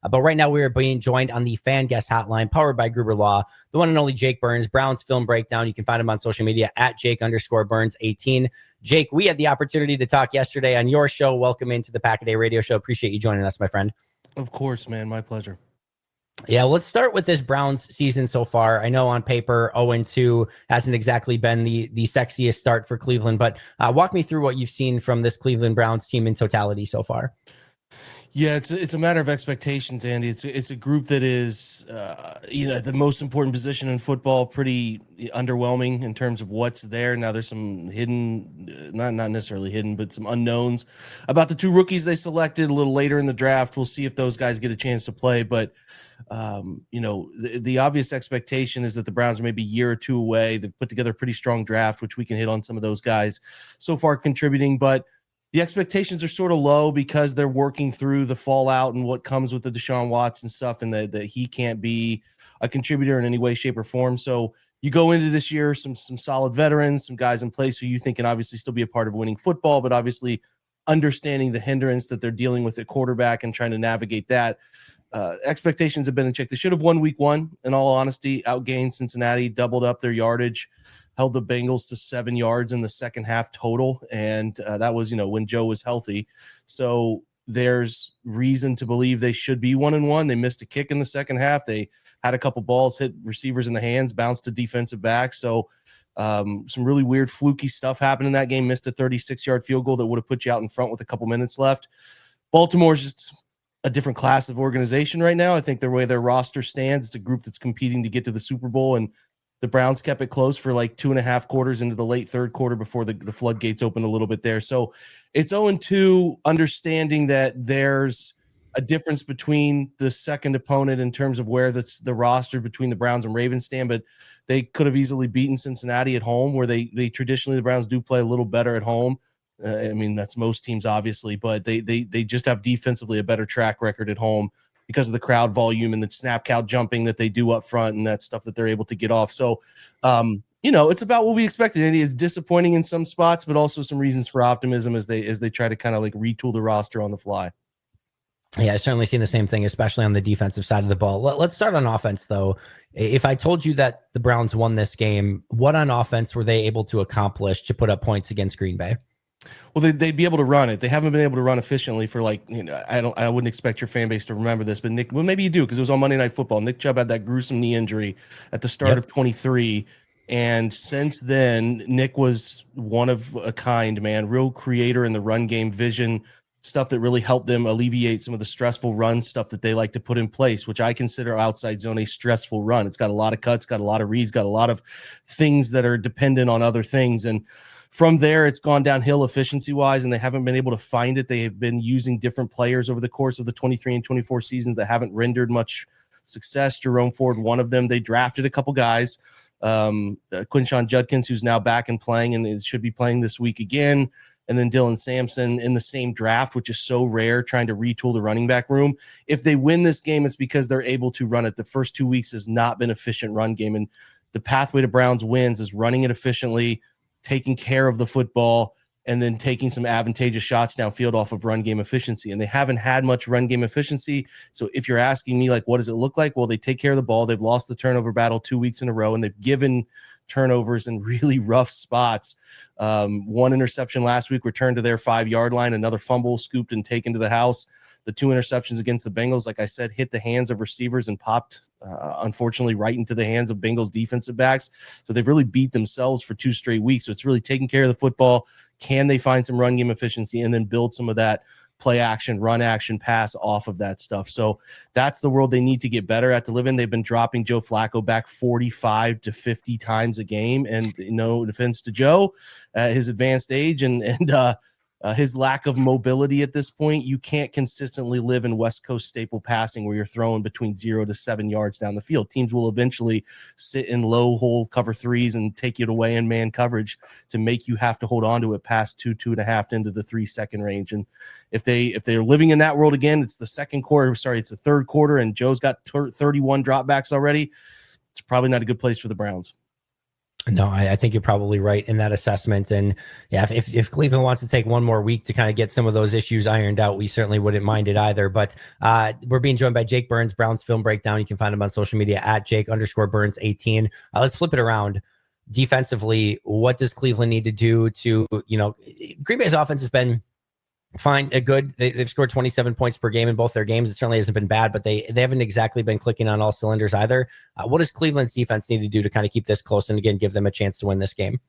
But right now we are being joined on the fan guest hotline powered by Gruber Law, the one and only Jake Burns, Browns film breakdown. You can find him on social media at Jake_Burns18. Jake, we had the opportunity to talk yesterday on your show. Welcome into the Pack a Day radio show. Appreciate you joining us, my friend. Of course, man. My pleasure. Yeah, let's start with this Browns season so far. I know on paper 0-2 hasn't exactly been the sexiest start for Cleveland, but walk me through what you've seen from this Cleveland Browns team in totality so far. Yeah, it's a matter of expectations, Andy. It's a group that is, the most important position in football, pretty underwhelming in terms of what's there. Now there's some hidden, not necessarily hidden, but some unknowns about the two rookies they selected a little later in the draft. We'll see if those guys get a chance to play, but the obvious expectation is that the Browns are maybe a year or two away. They've put together a pretty strong draft, which we can hit on some of those guys so far contributing, but the expectations are sort of low because they're working through the fallout and what comes with the Deshaun Watson stuff, and that he can't be a contributor in any way, shape, or form. So you go into this year, some solid veterans, some guys in place who you think can obviously still be a part of winning football, but obviously understanding the hindrance that they're dealing with at quarterback and trying to navigate that. Expectations have been in check. They should have won week one, in all honesty, outgained Cincinnati, doubled up their yardage, held the Bengals to 7 yards in the second half total. And that was, when Joe was healthy. So there's reason to believe they should be 1-1. They missed a kick in the second half. They had a couple balls hit receivers in the hands, bounced to defensive backs. So some really weird fluky stuff happened in that game. Missed a 36-yard field goal that would have put you out in front with a couple minutes left. Baltimore's just a different class of organization right now. I think the way their roster stands, it's a group that's competing to get to the Super Bowl, and the Browns kept it close for like 2.5 quarters into the late third quarter before the floodgates opened a little bit there. So it's 0-2, understanding that there's a difference between the second opponent in terms of where the roster between the Browns and Ravens stand, but they could have easily beaten Cincinnati at home, where they traditionally, the Browns do play a little better at home. I mean, that's most teams, obviously, but they just have defensively a better track record at home because of the crowd volume and the snap count jumping that they do up front and that stuff that they're able to get off. So, it's about what we expected. And it is disappointing in some spots, but also some reasons for optimism as they try to kind of like retool the roster on the fly. Yeah, I've certainly seen the same thing, especially on the defensive side of the ball. Let's start on offense, though. If I told you that the Browns won this game, what on offense were they able to accomplish to put up points against Green Bay? Well, they'd be able to run it. They haven't been able to run efficiently for I wouldn't expect your fan base to remember this, but Nick, well, maybe you do because it was on Monday Night Football. Nick Chubb had that gruesome knee injury at the start of 23. And since then, Nick was one of a kind, man, real creator in the run game, vision, stuff that really helped them alleviate some of the stressful run stuff that they like to put in place, which I consider outside zone a stressful run. It's got a lot of cuts, got a lot of reads, got a lot of things that are dependent on other things. And from there, it's gone downhill efficiency-wise, and they haven't been able to find it. They have been using different players over the course of the 23 and 24 seasons that haven't rendered much success. Jerome Ford, one of them. They drafted a couple guys. Quinshon Judkins, who's now back and playing and should be playing this week again. And then Dylan Sampson in the same draft, which is so rare, trying to retool the running back room. If they win this game, it's because they're able to run it. The first 2 weeks has not been efficient run game, and the pathway to Browns wins is running it efficiently, taking care of the football, and then taking some advantageous shots downfield off of run game efficiency. And they haven't had much run game efficiency. So if you're asking me, like, what does it look like? Well, they take care of the ball. They've lost the turnover battle 2 weeks in a row, and they've given turnovers in really rough spots. One interception last week returned to their 5-yard line, another fumble scooped and taken to the house. The 2 interceptions against the Bengals, like I said, hit the hands of receivers and popped, unfortunately, right into the hands of Bengals defensive backs. So they've really beat themselves for 2 straight weeks. So it's really taking care of the football. Can they find some run game efficiency and then build some of that play action, run action, pass off of that stuff? So that's the world they need to get better at to live in. They've been dropping Joe Flacco back 45 to 50 times a game. And no defense to Joe, his advanced age and his lack of mobility at this point, you can't consistently live in West Coast staple passing where you're throwing between 0 to 7 yards down the field. Teams will eventually sit in low hole cover threes and take it away in man coverage to make you have to hold on to it past 2.5 into the 3-second range. And if they're living in that world again, it's the third quarter, and Joe's got 31 dropbacks already. It's probably not a good place for the Browns. No, I think you're probably right in that assessment. And yeah, if Cleveland wants to take one more week to kind of get some of those issues ironed out, we certainly wouldn't mind it either. But we're being joined by Jake Burns, Browns Film Breakdown. You can find him on social media at Jake_Burns18. Let's flip it around. Defensively, what does Cleveland need to do to, Green Bay's offense has been fine, good. They've scored 27 points per game in both their games. It certainly hasn't been bad, but they haven't exactly been clicking on all cylinders either. What does Cleveland's defense need to do to kind of keep this close and again give them a chance to win this game?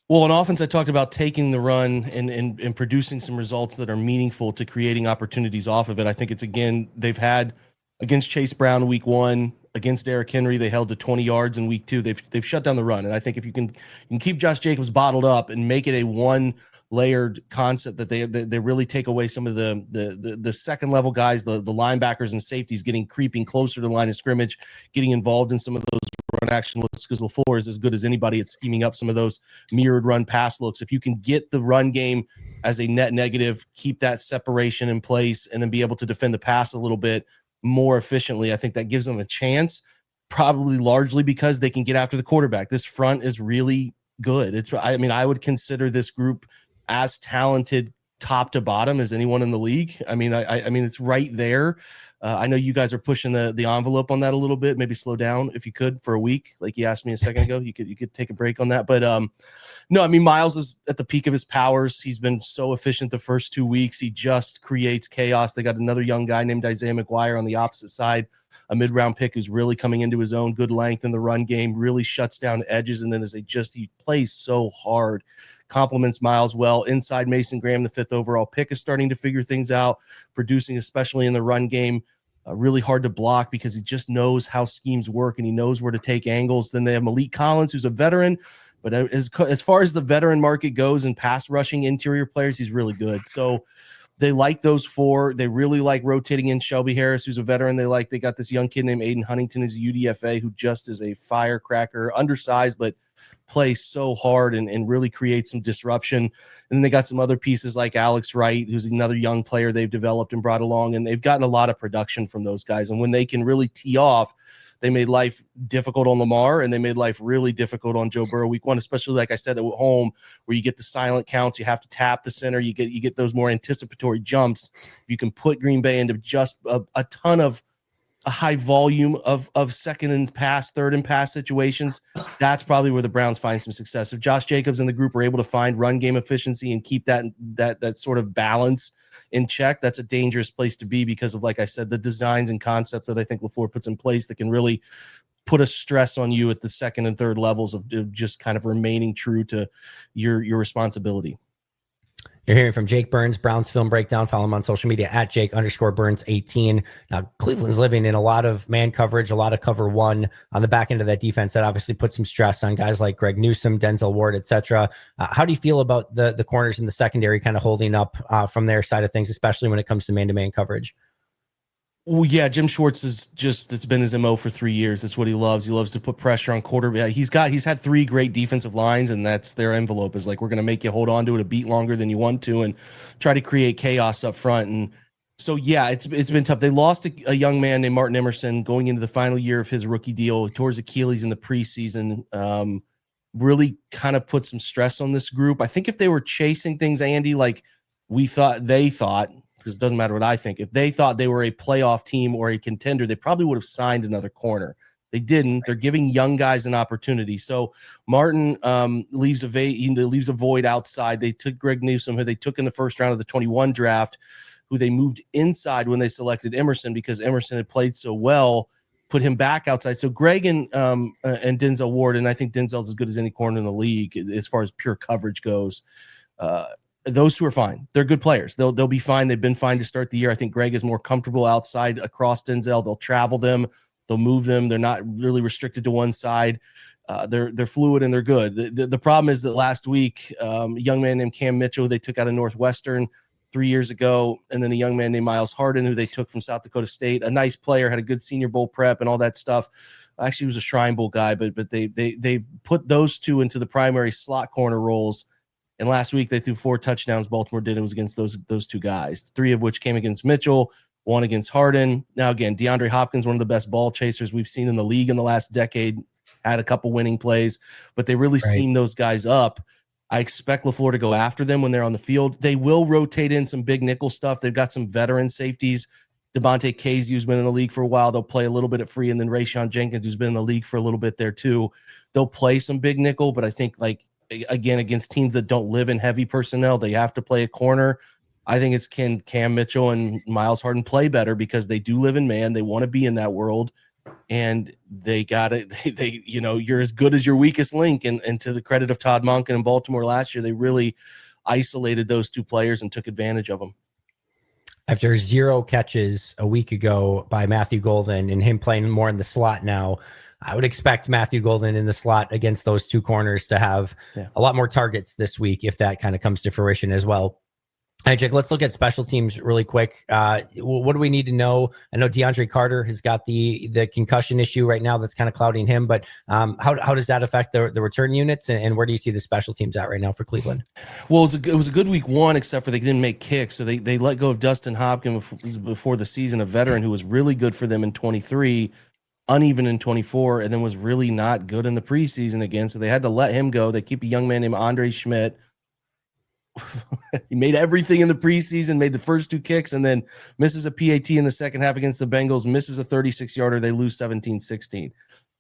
Well, in offense, I talked about taking the run and producing some results that are meaningful to creating opportunities off of it. I think it's, again, they've had against Chase Brown week 1, against Derrick Henry, they held to 20 yards in week 2. They've shut down the run, and I think if you can keep Josh Jacobs bottled up and make it a one-layered concept that they really take away some of the second level guys, the linebackers and safeties creeping closer to the line of scrimmage, getting involved in some of those run action looks, because LaFleur is as good as anybody at scheming up some of those mirrored run pass looks. If you can get the run game as a net negative, keep that separation in place, and then be able to defend the pass a little bit more efficiently, I think that gives them a chance, probably largely because they can get after the quarterback. This front is really good. I would consider this group as talented top to bottom as anyone in the league. I mean, it's right there. I know you guys are pushing the envelope on that a little bit. Maybe slow down if you could for a week, like you asked me a second ago. You could take a break on that, but no, I mean, Miles is at the peak of his powers. He's been so efficient the first 2 weeks. He just creates chaos. They got another young guy named Isaiah McGuire on the opposite side, a mid-round pick who's really coming into his own, good length in the run game, really shuts down edges, and then he plays so hard. Complements Miles well. Inside, Mason Graham, the 5th overall pick, is starting to figure things out, producing especially in the run game. Really hard to block because he just knows how schemes work and he knows where to take angles. Then they have Malik Collins, who's a veteran, but as far as the veteran market goes and pass rushing interior players, he's really good. So they like those 4. They really like rotating in Shelby Harris, who's a veteran. They got this young kid named Aiden Huntington, who's a UDFA, who just is a firecracker, undersized, but plays so hard and really creates some disruption. And then they got some other pieces like Alex Wright, who's another young player they've developed and brought along, and they've gotten a lot of production from those guys. And when they can really tee off, they made life difficult on Lamar, and they made life really difficult on Joe Burrow week 1, especially, like I said, at home, where you get the silent counts. You have to tap the center. You get those more anticipatory jumps. You can put Green Bay into just a ton of a high volume of second and pass, third and pass situations. That's probably where the Browns find some success. If Josh Jacobs and the group are able to find run game efficiency and keep that sort of balance in check, that's a dangerous place to be because of, like I said, the designs and concepts that I think LaFleur puts in place that can really put a stress on you at the second and third levels of just kind of remaining true to your responsibility. You're hearing from Jake Burns, Browns Film Breakdown. Follow him on social media at Jake_Burns18. Now, Cleveland's living in a lot of man coverage, a lot of cover 1 on the back end of that defense. That obviously puts some stress on guys like Greg Newsome, Denzel Ward, etc. How do you feel about the corners in the secondary kind of holding up from their side of things, especially when it comes to man-to-man coverage? Well, yeah, Jim Schwartz it's been his MO for 3 years. That's what he loves. He loves to put pressure on quarterback. He's had 3 great defensive lines, and that's their envelope, is like, we're going to make you hold on to it a beat longer than you want to and try to create chaos up front. And so, yeah, it's been tough. They lost a young man named Martin Emerson going into the final year of his rookie deal. He tore his Achilles in the preseason. Really kind of put some stress on this group. I think if they were chasing things, Andy, like they thought, because it doesn't matter what I think. If they thought they were a playoff team or a contender, they probably would have signed another corner. They didn't. They're giving young guys an opportunity. So Martin leaves a void outside. They took Greg Newsome, who they took in the first round of the 21 draft, who they moved inside when they selected Emerson because Emerson had played so well, put him back outside. So Greg and Denzel Ward, and I think Denzel's as good as any corner in the league as far as pure coverage goes. Those 2 are fine. They're good players. They'll be fine. They've been fine to start the year. I think Greg is more comfortable outside across Denzel. They'll travel them. They'll move them. They're not really restricted to one side. They're fluid and they're good. The problem is that last week, a young man named Cam Mitchell, they took out of Northwestern 3 years ago, and then a young man named Miles Harden, who they took from South Dakota State, a nice player, had a good Senior Bowl prep and all that stuff. Actually, he was a Shrine Bowl guy, but they put those 2 into the primary slot corner roles. And last week they threw 4 touchdowns. Baltimore did. It was against those 2 guys, 3 of which came against Mitchell, 1 against Harden. Now, again, DeAndre Hopkins, one of the best ball chasers we've seen in the league in the last decade. had a couple winning plays, but they really scheme those guys up. I expect LaFleur to go after them when they're on the field. They will rotate in some big nickel stuff. They've got some veteran safeties. Devontae Casey, who's been in the league for a while, they'll play a little bit at free, and then Rayshon Jenkins, who's been in the league for a little bit there too. They'll play some big nickel, but I think, like, again, against teams that don't live in heavy personnel, they have to play a corner. I think it's can Cam Mitchell and Miles Harden play better because they do live in man. They want to be in that world. And they got it. They, you know, you're as good as your weakest link. And to the credit of Todd Monken in Baltimore last year, they really isolated those two players and took advantage of them. After 0 catches a week ago by Matthew Golden and him playing more in the slot now, I would expect Matthew Golden in the slot against those two corners to have a lot more targets this week if that kind of comes to fruition as well. All right, Jake, let's look at special teams really quick. What do we need to know? I know DeAndre Carter has got the concussion issue right now that's kind of clouding him, but how does that affect the return units, and where do you see the special teams at right now for Cleveland? Well, it was a good week 1, except for they didn't make kicks. So they let go of Dustin Hopkins before the season, a veteran who was really good for them in 23, uneven in 24, and then was really not good in the preseason again. So they had to let him go. They keep a young man named Andre Schmidt. He made everything in the preseason, made the first 2 kicks, and then misses a PAT in the second half against the Bengals, misses a 36-yarder. They lose 17-16.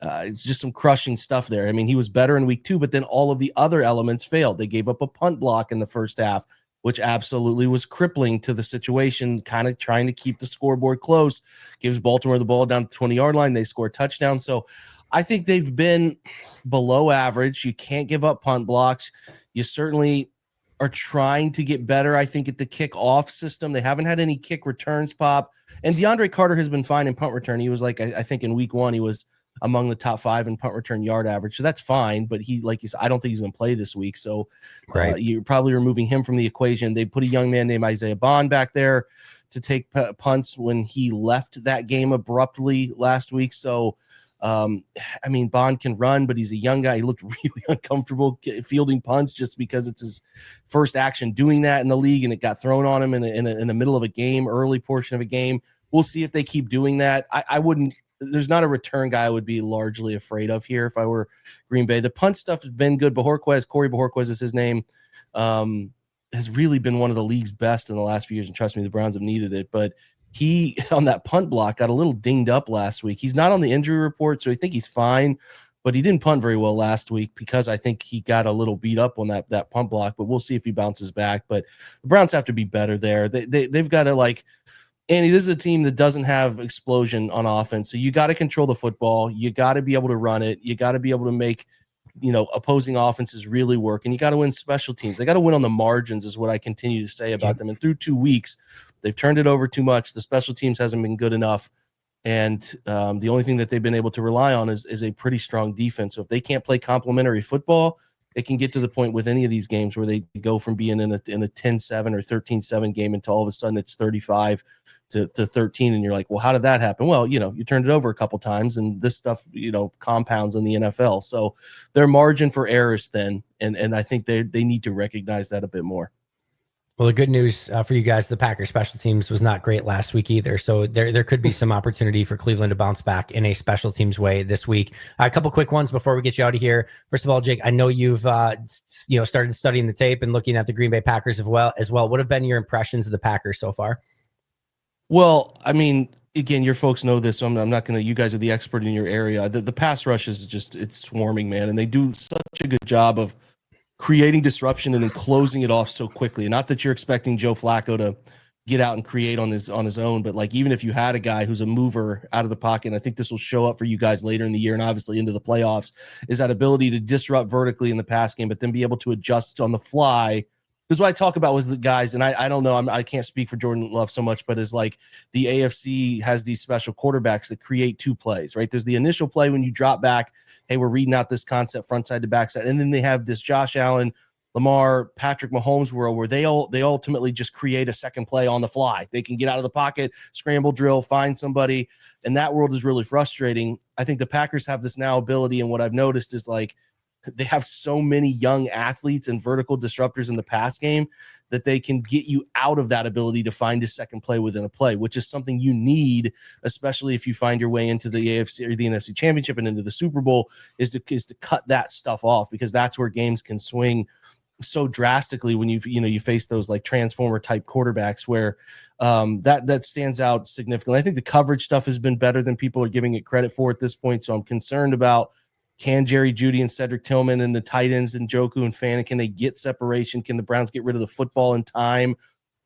It's just some crushing stuff there. I mean, he was better in week 2, but then all of the other elements failed. They gave up a punt block in the first half, which absolutely was crippling to the situation, kind of trying to keep the scoreboard close. Gives Baltimore the ball down to the 20-yard line. They score a touchdown. So I think they've been below average. You can't give up punt blocks. You certainly are trying to get better, I think, at the kick-off system. They haven't had any kick returns pop. And DeAndre Carter has been fine in punt return. He was like, I think in week 1, he was among the top 5 in punt return yard average. So that's fine. But he, like you said, I don't think he's going to play this week. So you're probably removing him from the equation. They put a young man named Isaiah Bond back there to take punts when he left that game abruptly last week. So, I mean, Bond can run, but he's a young guy. He looked really uncomfortable fielding punts just because it's his first action doing that in the league, and it got thrown on him in the middle of a game, early portion of a game. We'll see if they keep doing that. I wouldn't. There's not a return guy I would be largely afraid of here if I were Green Bay. The punt stuff has been good. Corey Bojorquez is his name. Has really been one of the league's best in the last few years, and trust me, the Browns have needed it. But he, on that punt block, got a little dinged up last week. He's not on the injury report, so I think he's fine, but he didn't punt very well last week because I think he got a little beat up on that punt block, but we'll see if he bounces back. But the Browns have to be better there. They've got to, like, Andy, this is a team that doesn't have explosion on offense, so you got to control the football. You got to be able to run it. You got to be able to make, opposing offenses really work, and you got to win special teams. They got to win on the margins is what I continue to say about them. And through 2 weeks, they've turned it over too much. The special teams hasn't been good enough. And the only thing that they've been able to rely on is a pretty strong defense. So if they can't play complementary football, it can get to the point with any of these games where they go from being in a 10-7 or 13-7 game until all of a sudden it's 35 to 13. And you're like, well, how did that happen? Well, you turned it over a couple times, and this stuff, compounds in the NFL. So their margin for error is thin. And I think they need to recognize that a bit more. Well, the good news for you guys, the Packers special teams was not great last week either. So there could be some opportunity for Cleveland to bounce back in a special teams way this week. A couple quick ones before we get you out of here. First of all, Jake, I know you've started studying the tape and looking at the Green Bay Packers as well. What have been your impressions of the Packers so far? Well, I mean, again, your folks know this, so I'm not going to, you guys are the expert in your area. The pass rush is just, it's swarming, man. And they do such a good job of creating disruption and then closing it off so quickly. And not that you're expecting Joe Flacco to get out and create on his own, but like, even if you had a guy who's a mover out of the pocket, and I think this will show up for you guys later in the year and obviously into the playoffs, is that ability to disrupt vertically in the pass game, but then be able to adjust on the fly. Because what I talk about with the guys, and I don't know, I can't speak for Jordan Love so much, but is like the AFC has these special quarterbacks that create 2 plays, right? There's the initial play when you drop back, hey, we're reading out this concept front side to back side. And then they have this Josh Allen, Lamar, Patrick Mahomes world where they ultimately just create a second play on the fly. They can get out of the pocket, scramble drill, find somebody. And that world is really frustrating. I think the Packers have this now ability. And what I've noticed is like, they have so many young athletes and vertical disruptors in the pass game that they can get you out of that ability to find a second play within a play, which is something you need, especially if you find your way into the AFC or the NFC Championship and into the Super Bowl, is to cut that stuff off, because that's where games can swing so drastically when you face those like transformer type quarterbacks, where that stands out significantly. I think the coverage stuff has been better than people are giving it credit for at this point. So I'm concerned about, can Jerry Jeudy and Cedric Tillman and the tight ends and Njoku and Fannin, can they get separation? Can the Browns get rid of the football in time?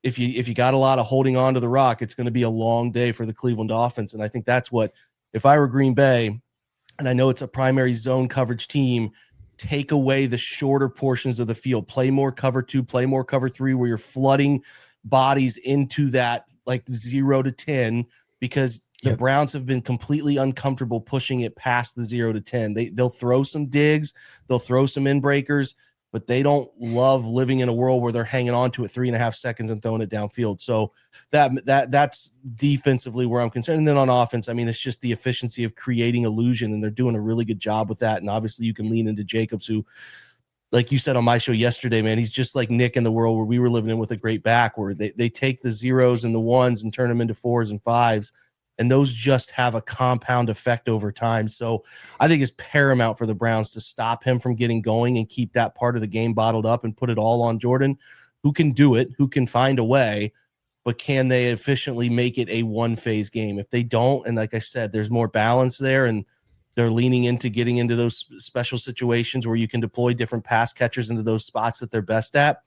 If you got a lot of holding on to the rock, it's going to be a long day for the Cleveland offense. And I think that's what, if I were Green Bay, and I know it's a primary zone coverage team, take away the shorter portions of the field, play more cover 2, play more cover 3, where you're flooding bodies into that like 0 to 10, because the Browns have been completely uncomfortable pushing it past the 0 to 10. They'll throw some digs, they'll throw some in breakers, but they don't love living in a world where they're hanging on to it 3.5 seconds and throwing it downfield. So that's defensively where I'm concerned. And then on offense, I mean, it's just the efficiency of creating illusion, and they're doing a really good job with that. And obviously you can lean into Jacobs, who, like you said on my show yesterday, man, he's just like Nick in the world where we were living in with a great back, where they take the 0s and the 1s and turn them into 4s and 5s. And those just have a compound effect over time. So I think it's paramount for the Browns to stop him from getting going and keep that part of the game bottled up and put it all on Jordan, who can do it, who can find a way, but can they efficiently make it a one-phase game? If they don't, and like I said, there's more balance there, and they're leaning into getting into those special situations where you can deploy different pass catchers into those spots that they're best at,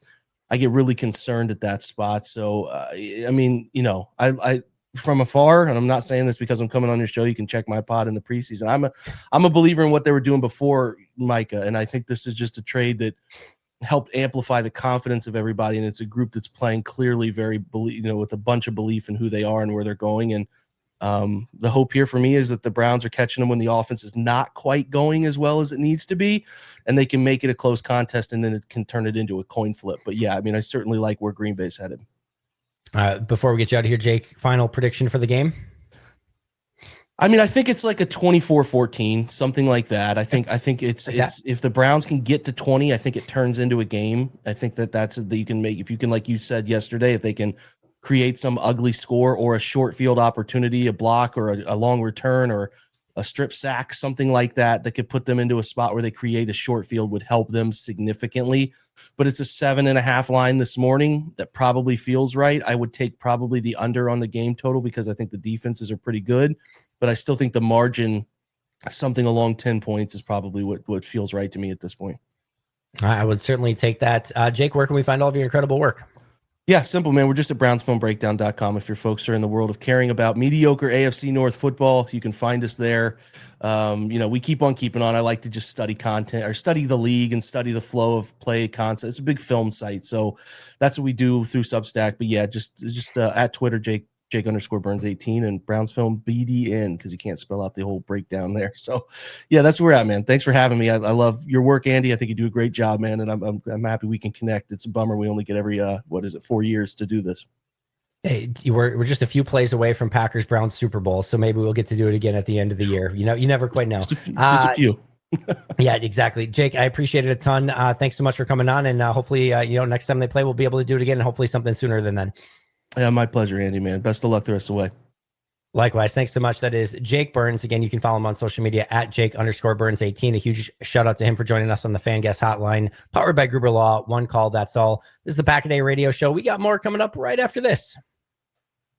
I get really concerned at that spot. So, I mean, I from afar, and I'm not saying this because I'm coming on your show, you can check my pod in the preseason. I'm a believer in what they were doing before Micah, and I think this is just a trade that helped amplify the confidence of everybody, and it's a group that's playing clearly with a bunch of belief in who they are and where they're going. And the hope here for me is that the Browns are catching them when the offense is not quite going as well as it needs to be, and they can make it a close contest, and then it can turn it into a coin flip. But yeah, I mean, I certainly like where Green Bay's headed. Before we get you out of here, Jake, final prediction for the game? I mean, I think it's like a 24-14, something like that. I think it's if the Browns can get to 20, I think it turns into a game. I think that's that you can make, if you can, like you said yesterday, if they can create some ugly score or a short field opportunity, a block or a long return or a strip sack, something like that could put them into a spot where they create a short field, would help them significantly. But it's a 7.5 line this morning that probably feels right. I would take probably the under on the game total, because I think the defenses are pretty good, but I still think the margin, something along 10 points, is probably what feels right to me at this point. I would certainly take that. Jake, where can we find all of your incredible work? Yeah, simple, man. We're just at brownsfilmbreakdown.com. If your folks are in the world of caring about mediocre AFC North football, you can find us there. We keep on keeping on. I like to just study content, or study the league and study the flow of play concept. It's a big film site, so that's what we do through Substack. But yeah, just at Twitter, Jake_Burns18, and Brownsfilm BDN, because you can't spell out the whole breakdown there. So yeah, that's where we're at, man. Thanks for having me. I love your work, Andy. I think you do a great job, man, and I'm happy we can connect. It's a bummer we only get every 4 years to do this. Hey, we're just a few plays away from Packers Browns Super Bowl, so maybe we'll get to do it again at the end of the year. You never quite know. Just a few. Yeah, exactly. Jake, I appreciate it a ton. Thanks so much for coming on, and hopefully, next time they play, we'll be able to do it again, and hopefully something sooner than then. Yeah, my pleasure, Andy, man. Best of luck the rest of the way. Likewise. Thanks so much. That is Jake Burns. Again, you can follow him on social media at Jake_Burns18. A huge shout out to him for joining us on the Fan Guest Hotline, powered by Gruber Law. One call, that's all. This is the Pack-A-Day Radio Show. We got more coming up right after this.